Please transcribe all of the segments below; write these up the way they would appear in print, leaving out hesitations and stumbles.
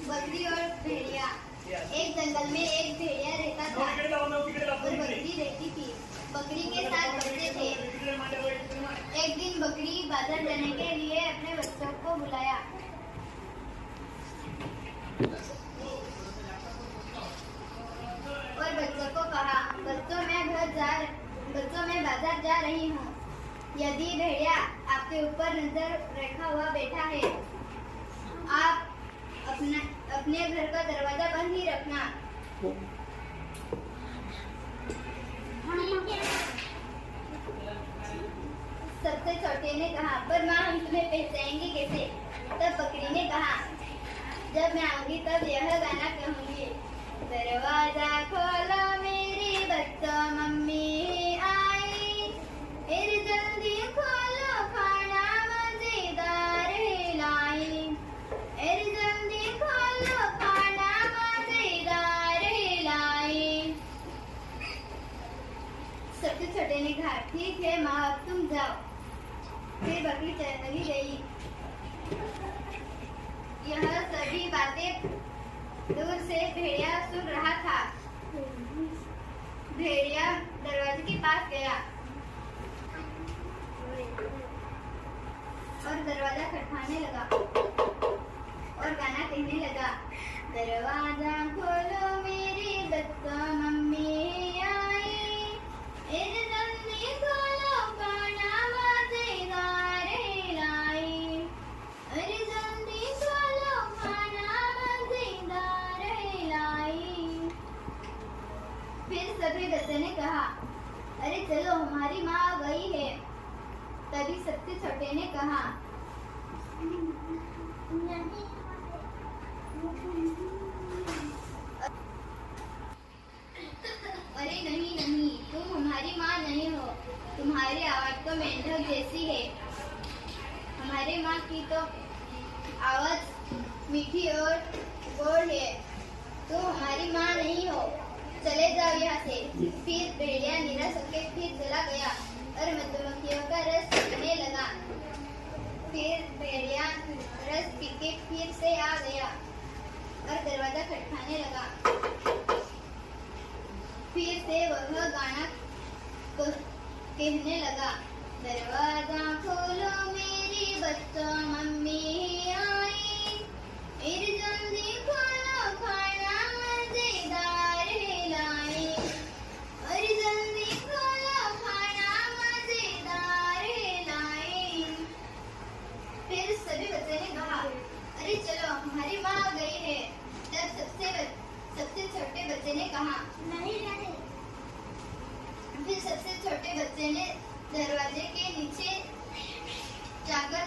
बकरी और भेड़िया। एक जंगल में एक भेड़िया रहता था और बकरी रहती थी। बकरी के साथ बच्चे थे। एक दिन बकरी बाजार जाने के लिए अपने बच्चों को बुलाया और बच्चों को कहा, बच्चों मैं बाजार जा रही हूँ। यदि भेड़िया आपके ऊपर नजर रखा हुआ बैठा है, आप अपने घर का दरवाजा बंद ही रखना। सबसे छोटे ने कहा, पर माँ हम तुम्हें पहचानेंगे कैसे? तब बकरी ने कहा, जब मैं आऊंगी तब यह गाना कहूंगी, दरवाजा खोलो मेरी बच्चों मम्मी आई, फिर जल्दी खोलो खाना मजेदार है लाई, फिर जल्दी खोलो खाना मजेदार है लाई। सबसे छोटे ने कहा, ठीक है माँ अब तुम जाओ। फिर बकरी चली गई। यह सभी बातें दूर से भेड़िया सुन रहा था। भेड़िया दरवाजे के पास गया और दरवाजा खटखटाने लगा और गाना कहने लगा, दरवाजा खोलो मेरी बच्चों मम्मी आई, इधर जल्दी खोलो खाना मजेदार है लाई, अरे जल्दी खोलो खाना मजेदार है लाई। फिर सभी बच्चों ने कहा, अरे चलो हमारी माँ आ गई है। तभी सबसे छोटे ने कहा, अरे नहीं नहीं, तुम हमारी माँ नहीं हो। तुम्हारी आवाज तो मेंढक जैसी है। हमारी माँ की तो आवाज मीठी और गोड है। तुम हमारी माँ नहीं हो, चले जाओ यहाँ से। फिर भेड़िया निराश होकर फिर चला गया और मधुमक्खियों का रस पीने लगा। फिर भेड़िया रस पी के फिर से आ गया और दरवाजा खटखटाने लगा। फिर से वह गाना कहने लगा, दरवाजा खोलो मेरी बच्चों मम्मी आई, फिर जल्दी खोलो खाना मजेदार है लाई, और जल्दी खोलो खाना मजेदार है लाई। फिर सभी बच्चों ने कहा, अरे चलो हमारी माँ आ गई है। तब सबसे छोटे बच्चे ने कहा, नहीं नहीं। फिर सबसे छोटे बच्चे ने दरवाजे के पीछे जाकर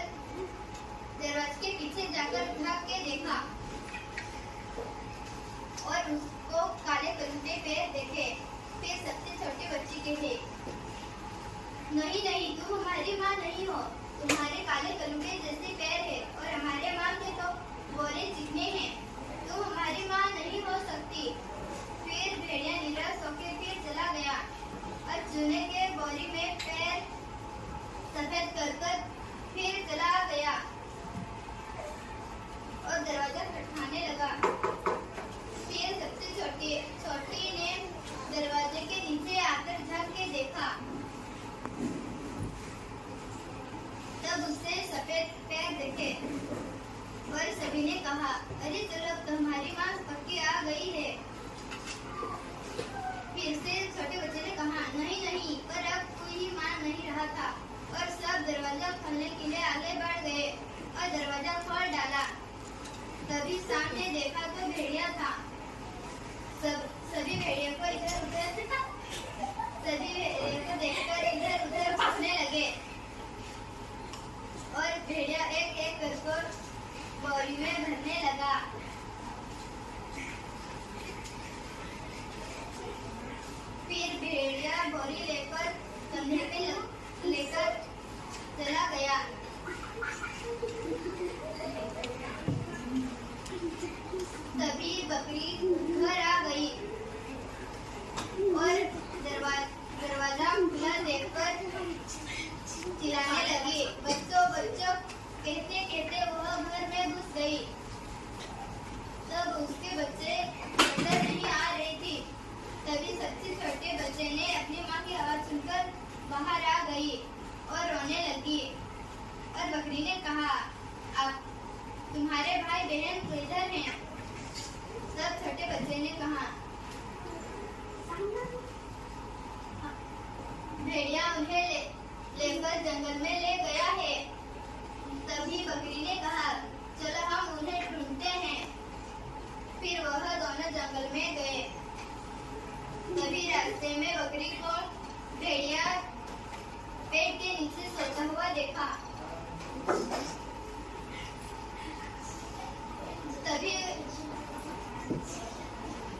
झाँक के देखा और उसको काले कलूटे पैर देखे। फिर सबसे छोटे बच्चे कहे, नहीं नहीं, तुम हमारी माँ नहीं हो। तुम्हारे काले कलूटे जैसे पैर है और हमारे माँ के तो गोरे चिकने हैं। तुम हमारी माँ नहीं हो सकती। फिर भेड़िया निराश होकर फिर चला गया और चूने के बोरी में पैर सफेद कर फिर चला गया और दरवाजा खटखटाने लगा। फिर सबसे छोटी ने दरवाजे के नीचे आकर झाँक के देखा। तब उससे सफेद पैर देखे और सभी ने कहा, अरे चलो अब तुम्हारी माँ पक्की आ गई है। फिर से छोटे बच्चे ने कहा, नहीं नहीं, पर अब कोई माँ नहीं रहा था और सब दरवाजा खोलने के लिए आगे बढ़ गए और दरवाजा खोल डाला। तभी सामने देखा तो भेड़िया था। सभी भेड़ियों को देखकर इधर उधर भागने लगे और भेड़िया एक एक करके बोरी में भरने लगा। फिर भेड़िया बोरी लेकर कंधे पे लेकर चला गया। तभी बकरी घर आ गई और दरवाजा खुला देखकर चिल्लाने लगी, बच्चों बच्चों कहते कहते वह घर में घुस गई। कहा। भेड़िया उन्हें लेकर जंगल में ले गया है। तभी बकरी ने कहा, चलो हम उन्हें ढूंढते हैं। फिर वह दोनों जंगल में गए। तभी रास्ते में बकरी को भेड़िया पेड़ के नीचे सोता हुआ देखा।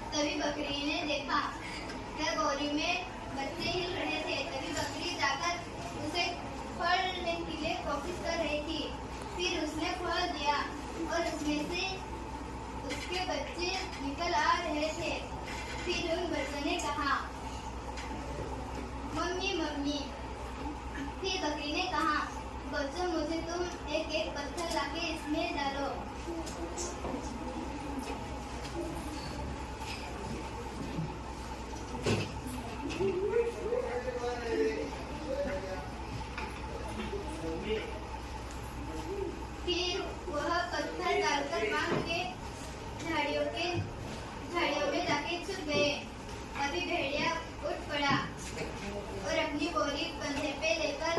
तभी बकरी ने देखा वह बोरी में बच्चे हिल रहे थे। तभी बकरी जाकर उसे खोलने के लिए कोशिश कर रही थी। फिर उसने खोल दिया और उसमें से उसके बच्चे निकल आ रहे थे। फिर उन बच्चों ने कहा, मम्मी मम्मी। फिर बकरी ने कहा, बच्चों मुझे तुम एक एक पत्थर लाके इसमें डालो। फिर वह पत्थर डालकर बांध के झाड़ियों में जाके छुप गए। अभी भेड़िया उठ पड़ा और अपनी बोरी कंधे पे लेकर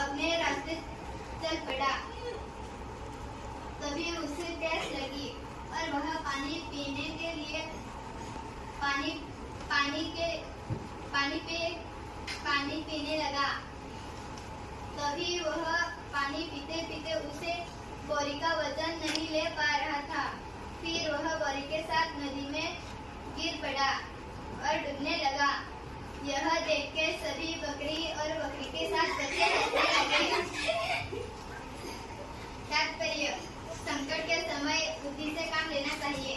अपने रास्ते चल पड़ा। तभी उसे प्यास लगी और वह पानी पीने के लिए पानी पीने लगा। तभी वह पानी पीते पीते उसे बोरी का वजन नहीं ले पा रहा था। फिर वह बोरी के साथ नदी में गिर पड़ा और डूबने लगा। यह देख के सभी बकरी और बकरी के साथ बच्चे हंसने लगे। तात्पर्य, संकट के समय बुद्धि से काम लेना चाहिए।